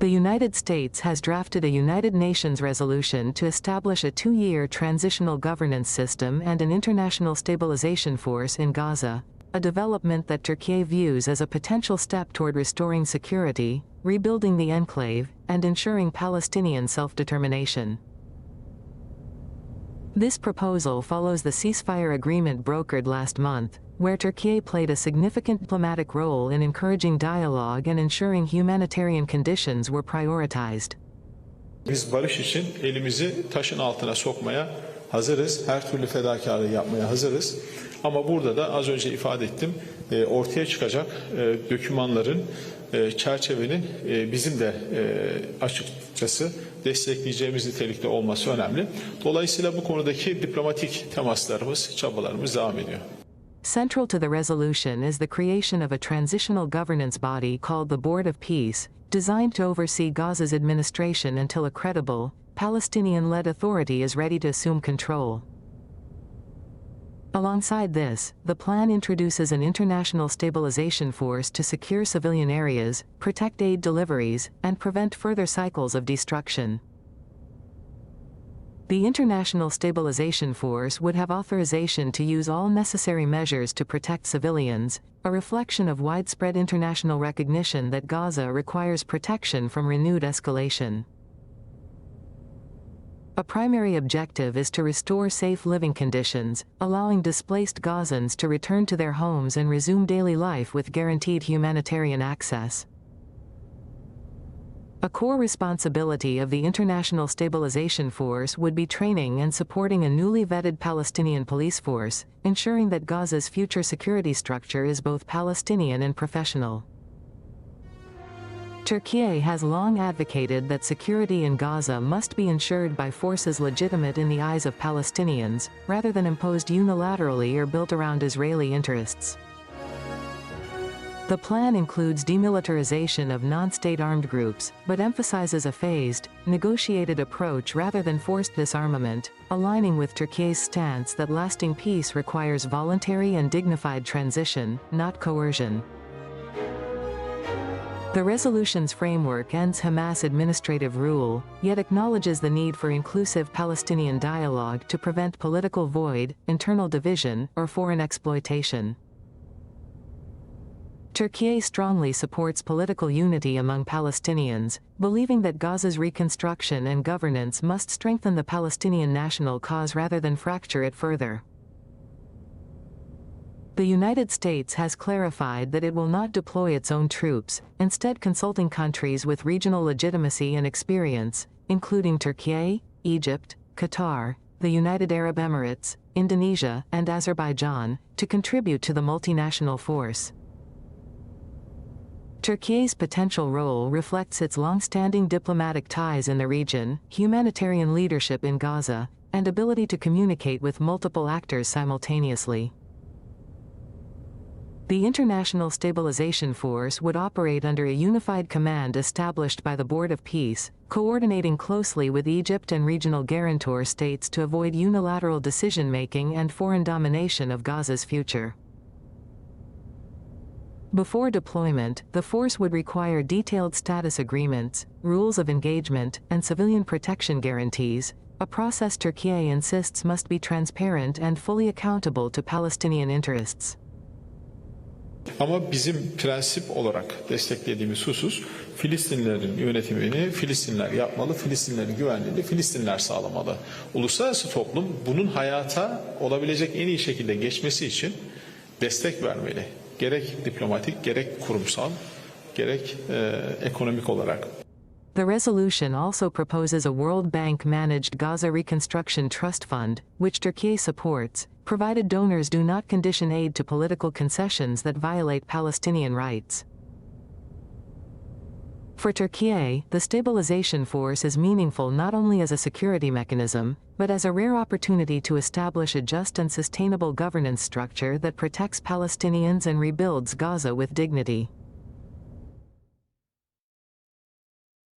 The United States has drafted a United Nations resolution to establish a 2-year transitional governance system and an International Stabilization Force in Gaza, a development that Türkiye views as a potential step toward restoring security, rebuilding the enclave, and ensuring Palestinian self-determination. This proposal follows the ceasefire agreement brokered last month, where Türkiye played a significant diplomatic role in encouraging dialogue and ensuring humanitarian conditions were prioritized. Biz barış için elimizi taşın altına sokmaya hazırız, her türlü fedakarlığı yapmaya hazırız. Ama burada da az önce ifade ettim, ortaya çıkacak dokümanların, çerçevenin bizim de açıkçası destekleyeceğimiz nitelikte olması önemli. Dolayısıyla bu konudaki diplomatik temaslarımız, çabalarımız devam ediyor. Central to the resolution is the creation of a transitional governance body called the Board of Peace, designed to oversee Gaza's administration until a credible, Palestinian-led authority is ready to assume control. Alongside this, the plan introduces an international stabilization force to secure civilian areas, protect aid deliveries, and prevent further cycles of destruction. The International Stabilization Force would have authorization to use all necessary measures to protect civilians, a reflection of widespread international recognition that Gaza requires protection from renewed escalation. A primary objective is to restore safe living conditions, allowing displaced Gazans to return to their homes and resume daily life with guaranteed humanitarian access. A core responsibility of the International Stabilization Force would be training and supporting a newly vetted Palestinian police force, ensuring that Gaza's future security structure is both Palestinian and professional. Türkiye has long advocated that security in Gaza must be ensured by forces legitimate in the eyes of Palestinians, rather than imposed unilaterally or built around Israeli interests. The plan includes demilitarization of non-state armed groups, but emphasizes a phased, negotiated approach rather than forced disarmament, aligning with Türkiye's stance that lasting peace requires voluntary and dignified transition, not coercion. The resolution's framework ends Hamas administrative rule, yet acknowledges the need for inclusive Palestinian dialogue to prevent political void, internal division, or foreign exploitation. Türkiye strongly supports political unity among Palestinians, believing that Gaza's reconstruction and governance must strengthen the Palestinian national cause rather than fracture it further. The United States has clarified that it will not deploy its own troops, instead consulting countries with regional legitimacy and experience, including Türkiye, Egypt, Qatar, the United Arab Emirates, Indonesia, and Azerbaijan, to contribute to the multinational force. Türkiye's potential role reflects its long-standing diplomatic ties in the region, humanitarian leadership in Gaza, and ability to communicate with multiple actors simultaneously. The International Stabilization Force would operate under a unified command established by the Board of Peace, coordinating closely with Egypt and regional guarantor states to avoid unilateral decision-making and foreign domination of Gaza's future. Before deployment, the force would require detailed status agreements, rules of engagement, and civilian protection guarantees, a process Türkiye insists must be transparent and fully accountable to Palestinian interests. Ama bizim prensip olarak desteklediğimiz husus Filistinlerin yönetimini Filistinler yapmalı, Filistinlerin güvenliğini Filistinler sağlamalı. Uluslararası toplum bunun hayata olabilecek en iyi şekilde geçmesi için destek vermeli. Gerek diplomatik, gerek kurumsal, gerek ekonomik olarak. The resolution also proposes a World Bank-managed Gaza Reconstruction Trust Fund, which Türkiye supports, provided donors do not condition aid to political concessions that violate Palestinian rights. For Türkiye, the stabilization force is meaningful not only as a security mechanism, but as a rare opportunity to establish a just and sustainable governance structure that protects Palestinians and rebuilds Gaza with dignity.